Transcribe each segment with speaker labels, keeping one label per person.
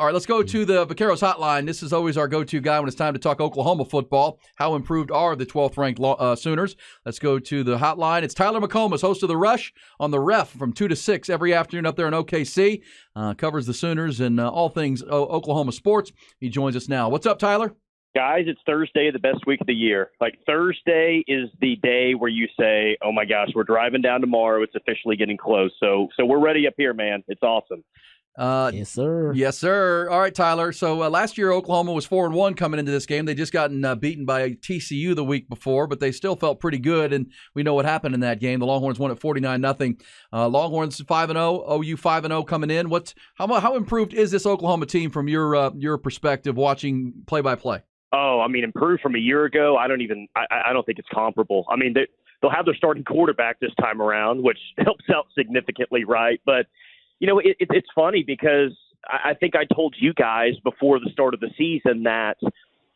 Speaker 1: All right, let's go to the Vaqueros hotline. This is always our go-to guy when it's time to talk Oklahoma football. How improved are the 12th-ranked Sooners? Let's go to the hotline. It's Tyler McComas, host of The Rush on the Ref from 2 to 6 every afternoon up there in OKC. Covers the Sooners and all things Oklahoma sports. He joins us now. What's up, Tyler?
Speaker 2: Guys, it's Thursday, the best week of the year. Like, Thursday is the day where you say, oh, my gosh, we're driving down tomorrow. It's officially getting close. So we're ready up here, man. It's awesome.
Speaker 3: Yes, sir.
Speaker 1: Yes, sir. All right, Tyler. So last year, Oklahoma was 4-1 coming into this game. They just gotten beaten by TCU the week before, but they still felt pretty good, and we know what happened in that game. The Longhorns won at 49-0. Longhorns 5-0, OU 5-0 coming in. How improved is this Oklahoma team from your perspective, watching play-by-play?
Speaker 2: Oh, I mean, improved from a year ago. I don't think it's comparable. I mean, they'll have their starting quarterback this time around, which helps out significantly, right? But, you know, it's funny because I think I told you guys before the start of the season that,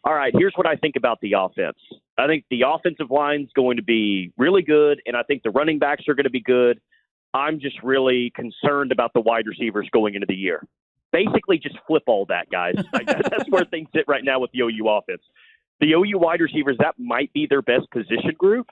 Speaker 2: all right, here's what I think about the offense. I think the offensive line's going to be really good, and I think the running backs are going to be good. I'm just really concerned about the wide receivers going into the year. Basically, just flip all that, guys. That's where things sit right now with the OU offense. The OU wide receivers, that might be their best position group.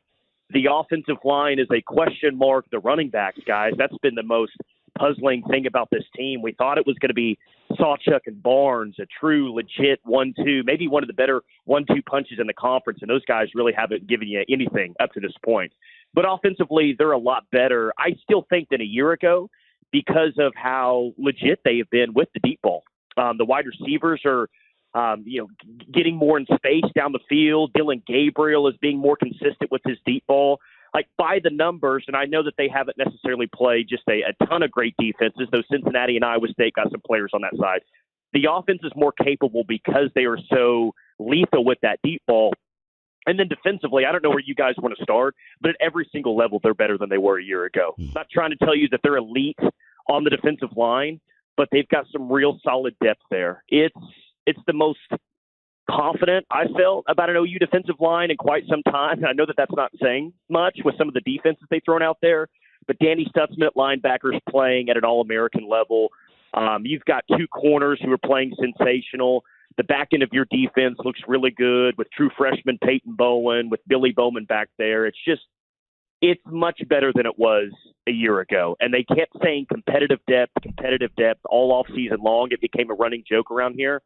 Speaker 2: The offensive line is a question mark. The running backs, guys, that's been the most puzzling thing about this team. We thought it was going to be Sawchuk and Barnes, a true, legit 1-2, maybe one of the better 1-2 punches in the conference, and those guys really haven't given you anything up to this point. But offensively, they're a lot better, I still think, than a year ago, because of how legit they have been with the deep ball. The wide receivers are, getting more in space down the field. Dylan Gabriel is being more consistent with his deep ball. Like, by the numbers, and I know that they haven't necessarily played just a ton of great defenses, though Cincinnati and Iowa State got some players on that side. The offense is more capable because they are so lethal with that deep ball. And then defensively, I don't know where you guys want to start, but at every single level, they're better than they were a year ago. I'm not trying to tell you that they're elite on the defensive line, but they've got some real solid depth there. It's the most confident I felt about an OU defensive line in quite some time. And I know that that's not saying much with some of the defenses they've thrown out there, but Danny Stutzman at linebackers playing at an All-American level. You've got two corners who are playing sensational. The back end of your defense looks really good with true freshman Peyton Bowen, with Billy Bowman back there. It's much better than it was a year ago. And they kept saying competitive depth all off season long. It became a running joke around here.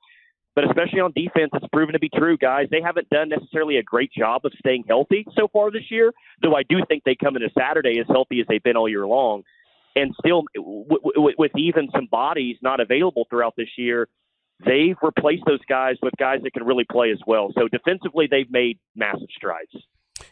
Speaker 2: But especially on defense, it's proven to be true, guys. They haven't done necessarily a great job of staying healthy so far this year, though I do think they come into Saturday as healthy as they've been all year long. And still, with even some bodies not available throughout this year, they've replaced those guys with guys that can really play as well. So defensively, they've made massive strides.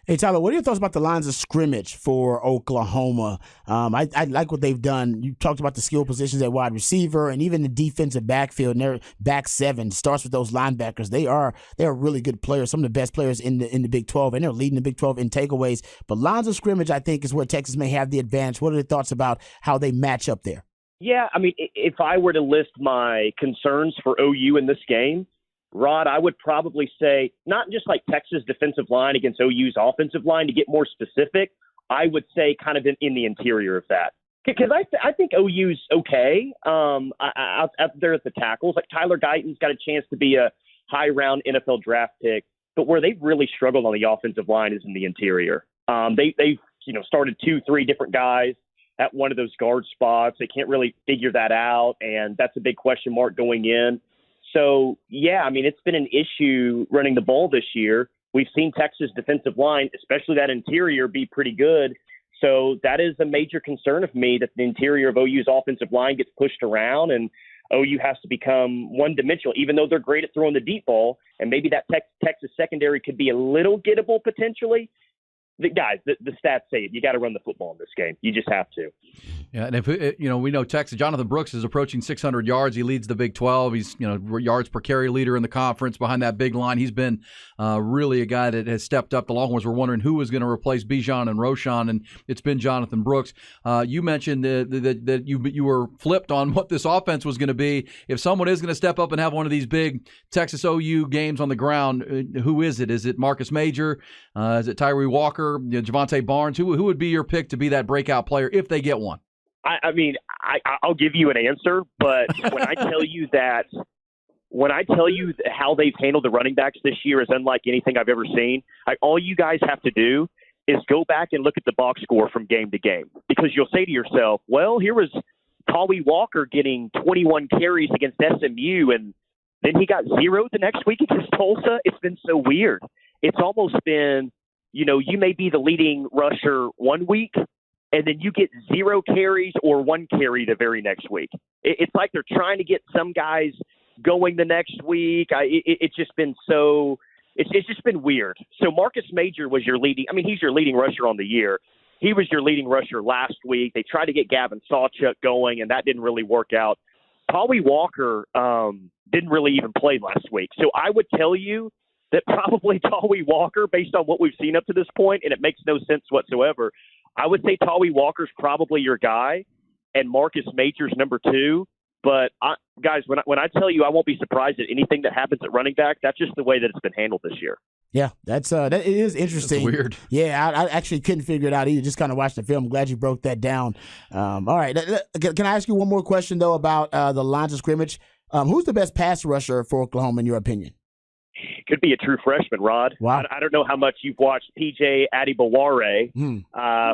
Speaker 3: Hey, Tyler, what are your thoughts about the lines of scrimmage for Oklahoma? I like what they've done. You talked about the skill positions at wide receiver and even the defensive backfield, and their back seven starts with those linebackers. They are really good players, some of the best players in the Big 12, and they're leading the Big 12 in takeaways. But lines of scrimmage, I think, is where Texas may have the advantage. What are your thoughts about how they match up there?
Speaker 2: Yeah, I mean, if I were to list my concerns for OU in this game, Rod, I would probably say not just like Texas defensive line against OU's offensive line. To get more specific, I would say kind of in the interior of that. Because I think OU's okay out there at the tackles. Like Tyler Guyton's got a chance to be a high-round NFL draft pick. But where they've really struggled on the offensive line is in the interior. They've started 2-3 different guys at one of those guard spots. They can't really figure that out, and that's a big question mark going in. So, yeah, I mean, it's been an issue running the ball this year. We've seen Texas defensive line, especially that interior, be pretty good. So that is a major concern of me, that the interior of OU's offensive line gets pushed around and OU has to become one-dimensional, even though they're great at throwing the deep ball. And maybe that Texas secondary could be a little gettable potentially. The stats say it. You got to run the football in this game. You just have to.
Speaker 1: Yeah, and if we know Texas, Jonathan Brooks is approaching 600 yards. He leads the Big 12. He's yards per carry leader in the conference behind that big line. He's been really a guy that has stepped up. The Longhorns were wondering who was going to replace Bijan and Roschon, and it's been Jonathan Brooks. You mentioned that you were flipped on what this offense was going to be. If someone is going to step up and have one of these big Texas OU games on the ground, who is it? Is it Marcus Major? Is it Tyree Walker? Javante Barnes? Who would be your pick to be that breakout player if they get one?
Speaker 2: I mean, I'll give you an answer, but when I tell you how they've handled the running backs this year is unlike anything I've ever seen, all you guys have to do is go back and look at the box score from game to game, because you'll say to yourself, well, here was Tawee Walker getting 21 carries against SMU, and then he got 0 the next week against Tulsa. It's been so weird. It's almost been, you may be the leading rusher one week, and then you get 0 carries or 1 carry the very next week. It's like they're trying to get some guys going the next week. It's just been so – it's just been weird. So Marcus Major was your leading – he's your leading rusher on the year. He was your leading rusher last week. They tried to get Gavin Sawchuk going, and that didn't really work out. Tawee Walker didn't really even play last week. So I would tell you that probably Tawee Walker, based on what we've seen up to this point, and it makes no sense whatsoever, I would say Tawee Walker's probably your guy, and Marcus Major's number 2. But, guys, when I tell you I won't be surprised at anything that happens at running back, that's just the way that it's been handled this year.
Speaker 3: Yeah, that is interesting.
Speaker 1: That's weird.
Speaker 3: Yeah, I actually couldn't figure it out either. Just kind of watched the film. I'm glad you broke that down. All right. Can I ask you one more question, though, about the lines of scrimmage? Who's the best pass rusher for Oklahoma, in your opinion?
Speaker 2: Could be a true freshman, Rod.
Speaker 3: Wow.
Speaker 2: I don't know how much you've watched PJ Adibaware,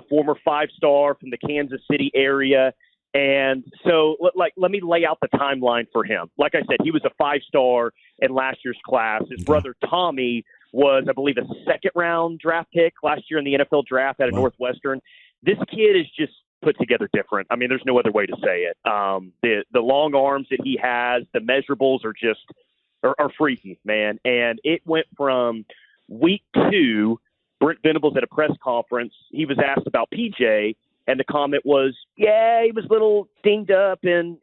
Speaker 2: former 5-star from the Kansas City area. And so, let me lay out the timeline for him. Like I said, he was a 5-star in last year's class. His brother Tommy was, I believe, a second-round draft pick last year in the NFL draft out of Northwestern. This kid is just put together different. There's no other way to say it. The long arms that he has, the measurables are just are freaky, man. And it went from week 2, Brent Venables at a press conference, he was asked about PJ, and the comment was, yeah, he was a little dinged up in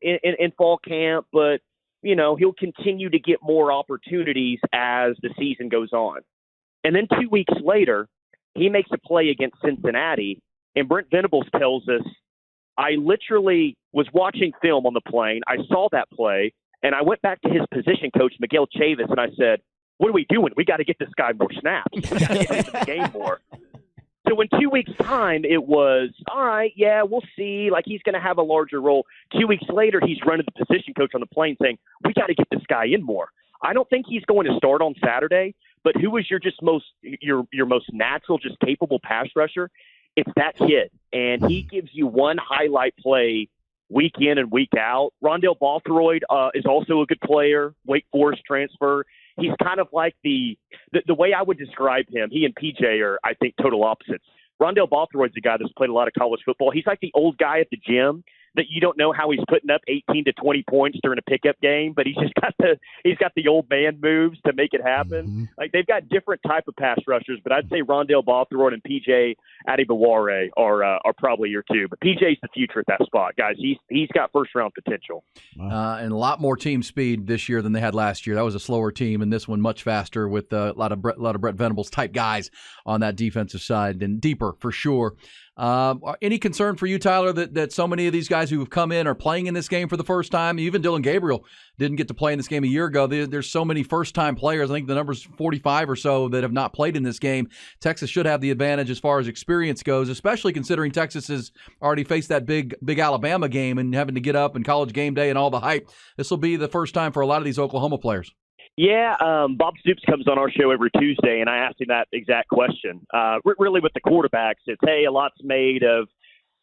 Speaker 2: fall camp, but, he'll continue to get more opportunities as the season goes on. And then 2 weeks later, he makes a play against Cincinnati, and Brent Venables tells us, I literally was watching film on the plane. I saw that play, and I went back to his position coach, Miguel Chavis, and I said, what are we doing? We got to get this guy more snaps. We got to get him into the game more. So in 2 weeks' time, it was, all right, yeah, we'll see. He's going to have a larger role. 2 weeks later, he's running the position coach on the plane saying, we got to get this guy in more. I don't think he's going to start on Saturday, but who is your most natural, just capable pass rusher? It's that kid. And he gives you one highlight play week in and week out. Rondell Bothroyd is also a good player, Wake Forest transfer. He's kind of like the way I would describe him. He and PJ are, I think, total opposites. Rondell Bothroyd's a guy that's played a lot of college football. He's like the old guy at the gym that you don't know how he's putting up 18 to 20 points during a pickup game, but he's got the old man moves to make it happen.
Speaker 3: Mm-hmm.
Speaker 2: They've got different type of pass rushers, but I'd say Rondell Bothroyd and PJ Adibaware are probably your 2. But PJ's the future at that spot, guys. He's got first round potential.
Speaker 1: And a lot more team speed this year than they had last year. That was a slower team, and this one much faster with a lot of Brett Venables type guys on that defensive side, and deeper for sure. Any concern for you, Tyler, that so many of these guys who have come in are playing in this game for the first time? Even Dylan Gabriel didn't get to play in this game a year ago. There's so many first-time players. I think the number's 45 or so that have not played in this game. Texas should have the advantage as far as experience goes, especially considering Texas has already faced that big Alabama game and having to get up and College game day and all the hype. This will be the first time for a lot of these Oklahoma players.
Speaker 2: Yeah, Bob Stoops comes on our show every Tuesday, and I asked him that exact question. Really with the quarterbacks, it's, hey, a lot's made of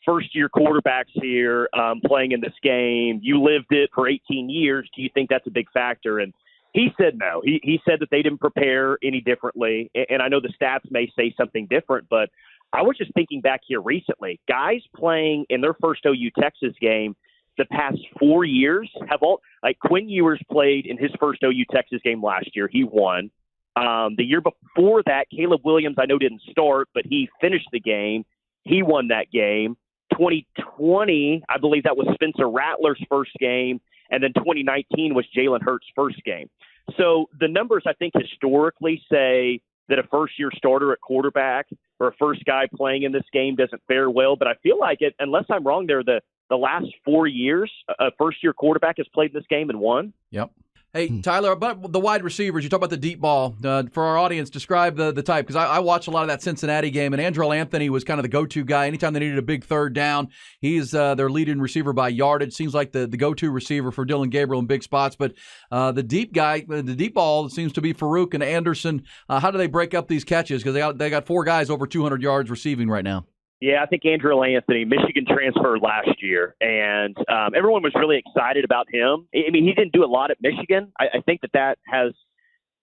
Speaker 2: first-year quarterbacks here playing in this game. You lived it for 18 years. Do you think that's a big factor? And he said no. He said that they didn't prepare any differently, and I know the stats may say something different, but I was just thinking back here recently. Guys playing in their first OU Texas game the past 4 years have all – like Quinn Ewers played in his first OU Texas game last year. He won. The year before that, Caleb Williams, I know, didn't start, but he finished the game. He won that game. 2020, I believe that was Spencer Rattler's first game, and then 2019 was Jalen Hurts' first game. So the numbers, I think, historically say that a first-year starter at quarterback or a first guy playing in this game doesn't fare well, but I feel like it, unless I'm wrong there, the last 4 years, a first-year quarterback has played this game and won.
Speaker 1: Yep. Hey, Tyler, about the wide receivers, you talk about the deep ball. For our audience, describe the type, because I watched a lot of that Cincinnati game, and Andrell Anthony was kind of the go-to guy. Anytime they needed a big third down, he's their leading receiver by yardage. Seems like the go-to receiver for Dylan Gabriel in big spots. But the deep ball seems to be Farouk and Anderson. How do they break up these catches? Because they got 4 guys over 200 yards receiving right now.
Speaker 2: Yeah, I think Andrell Anthony, Michigan transfer last year, and everyone was really excited about him. I mean, he didn't do a lot at Michigan. I think that has,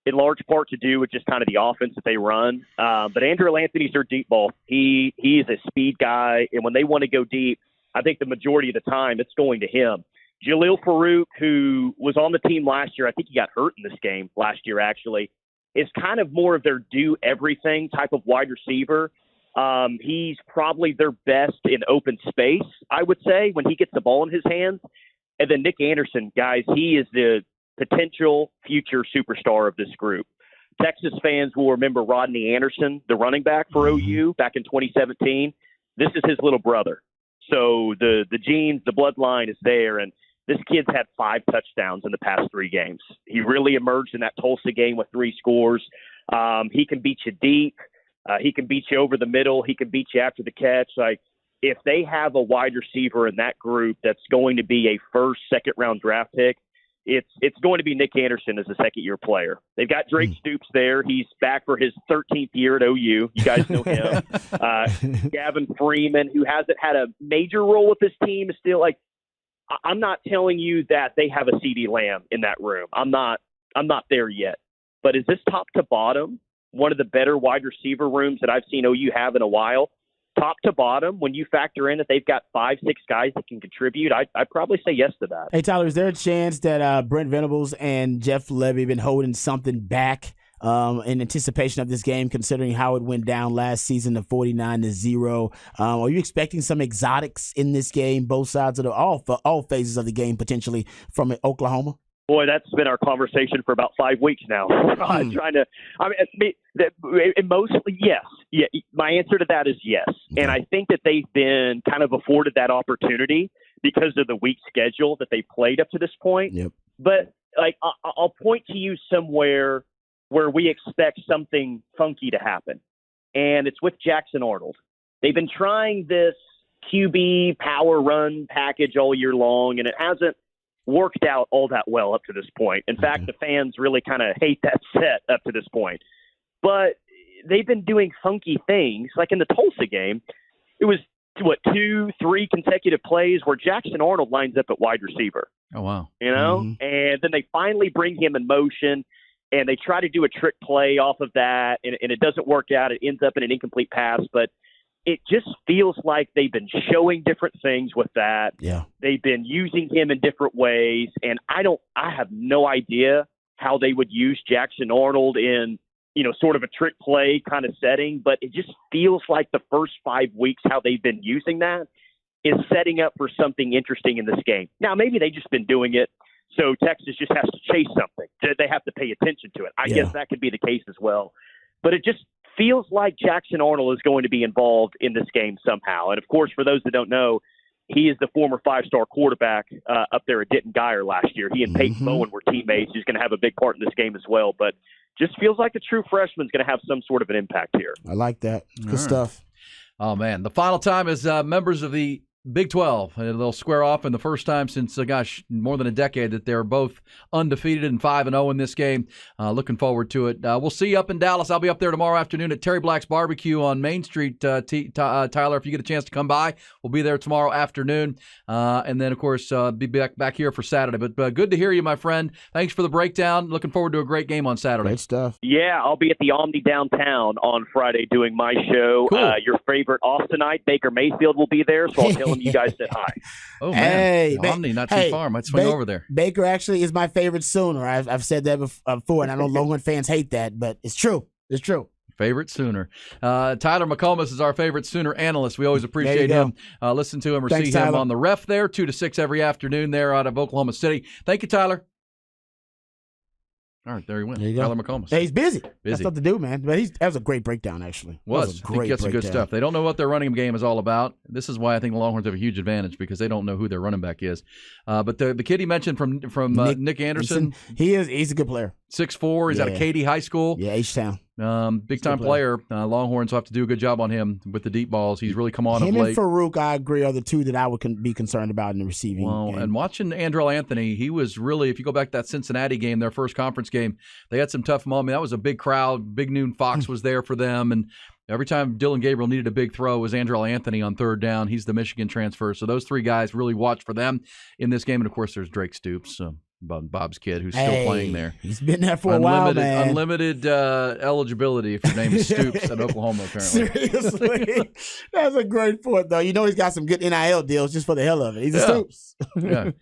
Speaker 2: in large part, to do with just kind of the offense that they run. But Andrell Anthony's their deep ball. He is a speed guy, and when they want to go deep, I think the majority of the time it's going to him. Jalil Farouk, who was on the team last year, I think he got hurt in this game last year actually, is kind of more of their do-everything type of wide receiver. He's probably their best in open space, I would say, when he gets the ball in his hands. And then Nick Anderson, guys, he is the potential future superstar of this group. Texas fans will remember Rodney Anderson, the running back for OU back in 2017. This is his little brother. So the genes, the bloodline is there. And this kid's had 5 touchdowns in the past 3 games. He really emerged in that Tulsa game with 3 scores. He can beat you deep. He can beat you over the middle. He can beat you after the catch. Like, if they have a wide receiver in that group that's going to be a first, second-round draft pick, it's going to be Nick Anderson as a second-year player. They've got Drake Stoops there. He's back for his 13th year at OU. You guys know him. Gavin Freeman, who hasn't had a major role with this team, is still like, I'm not telling you that they have a CeeDee Lamb in that room. I'm not there yet. But is this top to bottom one of the better wide receiver rooms that I've seen OU have in a while? Top to bottom, when you factor in that they've got 5-6 guys that can contribute, I'd probably say yes to that.
Speaker 3: Hey, Tyler, is there a chance that Brent Venables and Jeff Levy have been holding something back in anticipation of this game, considering how it went down last season, the 49-0? Are you expecting some exotics in this game, both sides of all phases of the game, potentially from Oklahoma?
Speaker 2: Boy, that's been our conversation for about 5 weeks now. Mostly, yes. Yeah, my answer to that is yes. Okay. And I think that they've been kind of afforded that opportunity because of the weak schedule that they played up to this point.
Speaker 3: Yep.
Speaker 2: But like, I'll point to you somewhere where we expect something funky to happen, and it's with Jackson Arnold. They've been trying this QB power run package all year long, and it hasn't worked out all that well up to this point. In fact, the fans really kind of hate that set up to this point. But they've been doing funky things. Like in the Tulsa game, it was, 2-3 consecutive plays where Jackson Arnold lines up at wide receiver.
Speaker 1: Oh, wow.
Speaker 2: You know? Mm-hmm. And then they finally bring him in motion, and they try to do a trick play off of that, and it doesn't work out. It ends up in an incomplete pass. But it just feels like they've been showing different things with that.
Speaker 3: Yeah.
Speaker 2: They've been using him in different ways. And I have no idea how they would use Jackson Arnold in, sort of a trick play kind of setting, but it just feels like the first 5 weeks, how they've been using that is setting up for something interesting in this game. Now, maybe they've just been doing it, so Texas just has to chase something. They have to pay attention to it. I guess that could be the case as well. But it just feels like Jackson Arnold is going to be involved in this game somehow. And, of course, for those that don't know, he is the former 5-star quarterback up there at Denton Guyer last year. He and Peyton Bowen were teammates. He's going to have a big part in this game as well. But just feels like a true freshman's going to have some sort of an impact here.
Speaker 3: I like that. Good stuff.
Speaker 1: Oh, man. The final time is members of the Big 12. They'll square off in the first time since, more than a decade that they're both undefeated and 5-0 in this game. Looking forward to it. We'll see you up in Dallas. I'll be up there tomorrow afternoon at Terry Black's Barbecue on Main Street. Tyler, if you get a chance to come by, we'll be there tomorrow afternoon. And then, of course, be back here for Saturday. But good to hear you, my friend. Thanks for the breakdown. Looking forward to a great game on Saturday.
Speaker 3: Great stuff.
Speaker 2: Yeah, I'll be at the Omni downtown on Friday doing my show.
Speaker 1: Cool.
Speaker 2: Your favorite Austinite, Baker Mayfield, will be there, so I'll tell him you guys said hi.
Speaker 1: Oh, man.
Speaker 3: Hey,
Speaker 1: Omni, not too far. Might swing over there.
Speaker 3: Baker actually is my favorite Sooner. I've said that before, and I know Longhorn fans hate that, but it's true. It's true.
Speaker 1: Favorite Sooner. Tyler McComas is our favorite Sooner analyst. We always appreciate him. Listen to him or see him on the Ref there, 2 to 6 every afternoon there out of Oklahoma City. Thank you, Tyler. All right, there he went.
Speaker 3: There you go.
Speaker 1: Tyler McComas.
Speaker 3: Hey, he's busy. Got
Speaker 1: Busy.
Speaker 3: stuff to do, man. But that was a great breakdown, actually.
Speaker 1: Was.
Speaker 3: A great
Speaker 1: he gets some good
Speaker 3: breakdown.
Speaker 1: stuff. They don't know what their running game is all about. This is why I think the Longhorns have a huge advantage because they don't know who their running back is. But the kid he mentioned from Nick Anderson,
Speaker 3: he's a good player.
Speaker 1: 6'4". He's out of Katy High School.
Speaker 3: Yeah, H-Town.
Speaker 1: Big time player. Longhorns will have to do a good job on him with the deep balls. He's really come on
Speaker 3: him
Speaker 1: of late.
Speaker 3: And Farouk, I agree, are the two that I would be concerned about in the receiving game.
Speaker 1: And watching Andrell Anthony, he was really, if you go back to that Cincinnati game, their first conference game, they had some tough moments. That was a big crowd. Big Noon Fox was there for them. And every time Dylan Gabriel needed a big throw, it was Andrell Anthony on third down. He's the Michigan transfer. So those three guys really watch for them in this game. And, of course, there's Drake Stoops, Bob's kid, who's still playing there.
Speaker 3: He's been there for a while, man.
Speaker 1: Unlimited eligibility if your name is Stoops at Oklahoma, apparently.
Speaker 3: Seriously. That's a great point, though. You know he's got some good NIL deals just for the hell of it. He's a Stoops.
Speaker 1: Yeah.